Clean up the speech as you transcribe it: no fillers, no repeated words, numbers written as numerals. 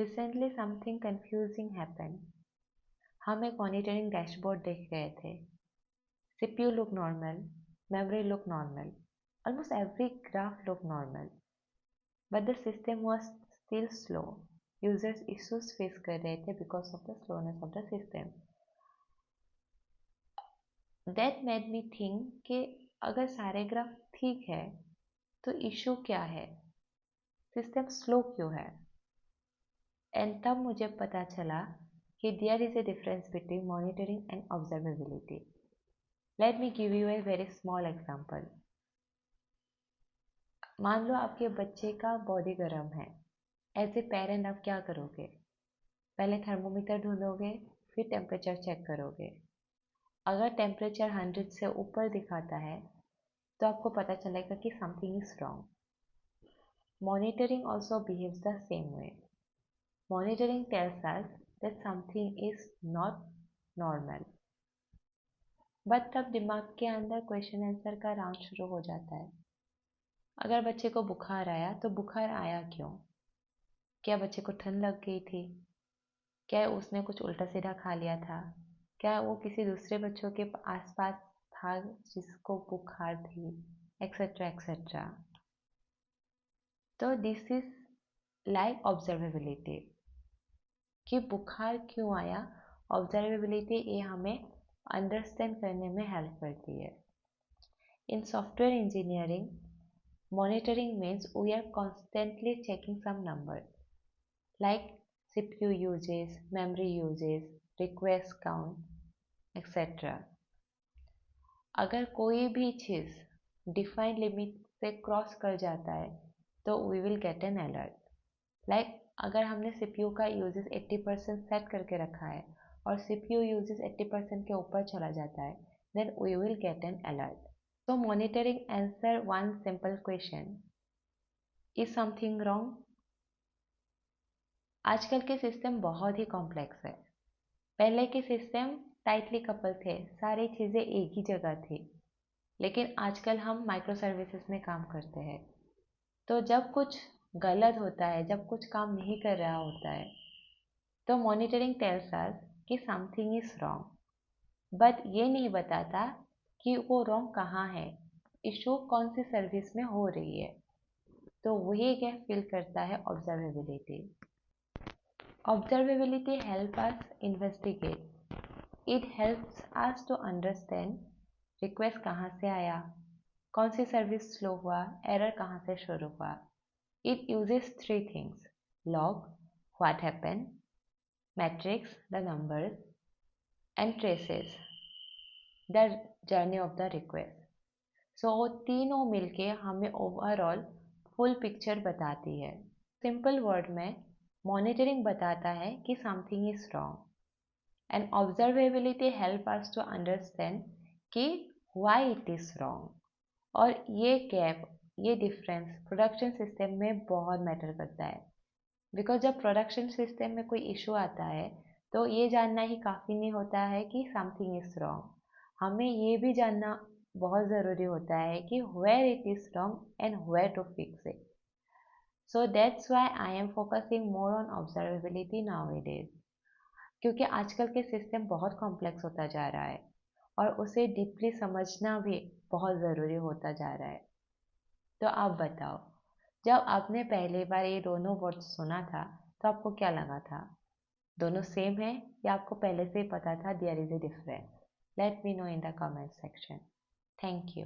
Recently something confusing happened. हम एक monitoring dashboard देख रहे थे. CPU looked normal, memory looked normal, almost every graph looked normal, but the system was still slow. Users issues face कर रहे थे because of the slowness of the system. That made me think कि अगर सारे graph ठीक है तो issue क्या है, सिस्टम स्लो क्यों है. एंड तब मुझे पता चला कि there is a difference between monitoring and observability. Let me give you a very small example. मान लो आपके बच्चे का बॉडी गर्म है. एज ए पेरेंट आप क्या करोगे? पहले थर्मोमीटर ढूंढोगे, फिर टेम्परेचर चेक करोगे. अगर टेम्परेचर 100 से ऊपर दिखाता है तो आपको पता चलेगा कि something is wrong. Monitoring also behaves the same way. Monitoring tells us that something is not normal. But तब दिमाग के अंदर क्वेश्चन आंसर का राउंड शुरू हो जाता है. अगर बच्चे को बुखार आया तो बुखार आया क्यों? क्या बच्चे को ठंड लग गई थी? क्या उसने कुछ उल्टा सीधा खा लिया था? क्या वो किसी दूसरे बच्चों के आसपास था जिसको बुखार थी, एक्सेट्रा एक्सेट्रा. तो दिस इज लाइक ऑब्जर्वेबिलिटी कि बुखार क्यों आया. ऑब्जर्वेबिलिटी ये हमें अंडरस्टैंड करने में हेल्प करती है. In software engineering, monitoring means we are constantly checking some number like CPU usage, memory usage, request count etcetera. अगर कोई भी चीज़ डिफाइंड लिमिट से क्रॉस कर जाता है तो we will get an alert. Like अगर हमने CPU का यूजेस 80% सेट करके रखा है और CPU यूजेस 80% के ऊपर चला जाता है, then we will get an alert. So monitoring answer one simple question: is something wrong? आजकल के सिस्टम बहुत ही कॉम्प्लेक्स है. पहले के सिस्टम टाइटली कपल थे, सारी चीज़ें एक ही जगह थी. लेकिन आजकल हम माइक्रो सर्विसेज में काम करते हैं. तो जब कुछ गलत होता है, जब कुछ काम नहीं कर रहा होता है, तो मॉनिटरिंग टेल्स अस कि समथिंग इज रॉन्ग. बट ये नहीं बताता कि वो रॉन्ग कहाँ है, इशू कौन सी सर्विस में हो रही है. तो वही गैप फिल करता है observability. Observability help us investigate. It helps us to understand request कहाँ से आया, कौन सी सर्विस स्लो हुआ, एरर कहाँ से शुरू हुआ. It uses three things: log, what happened, metrics, the numbers, and traces, the journey of the request. So तीनों मिलके हमें ओवरऑल फुल पिक्चर बताती है. सिंपल वर्ड में मॉनिटरिंग बताता है कि something is wrong and observability help us to understand कि व्हाई इट इज रॉन्ग. और ये गैप, ये डिफरेंस प्रोडक्शन सिस्टम में बहुत मैटर करता है. बिकॉज जब प्रोडक्शन सिस्टम में कोई इशू आता है तो ये जानना ही काफ़ी नहीं होता है कि समथिंग इज़ रॉन्ग. हमें ये भी जानना बहुत ज़रूरी होता है कि where it is wrong and where to fix it. So that's why I am focusing more on observability nowadays. क्योंकि आजकल के सिस्टम बहुत कॉम्प्लेक्स होता जा रहा है और उसे डीपली समझना भी बहुत ज़रूरी होता जा रहा है. तो आप बताओ, जब आपने पहली बार ये दोनों वर्ड्स सुना था तो आपको क्या लगा था? दोनों सेम है या आपको पहले से ही पता था there is a difference? Let me know in the comment section. Thank you.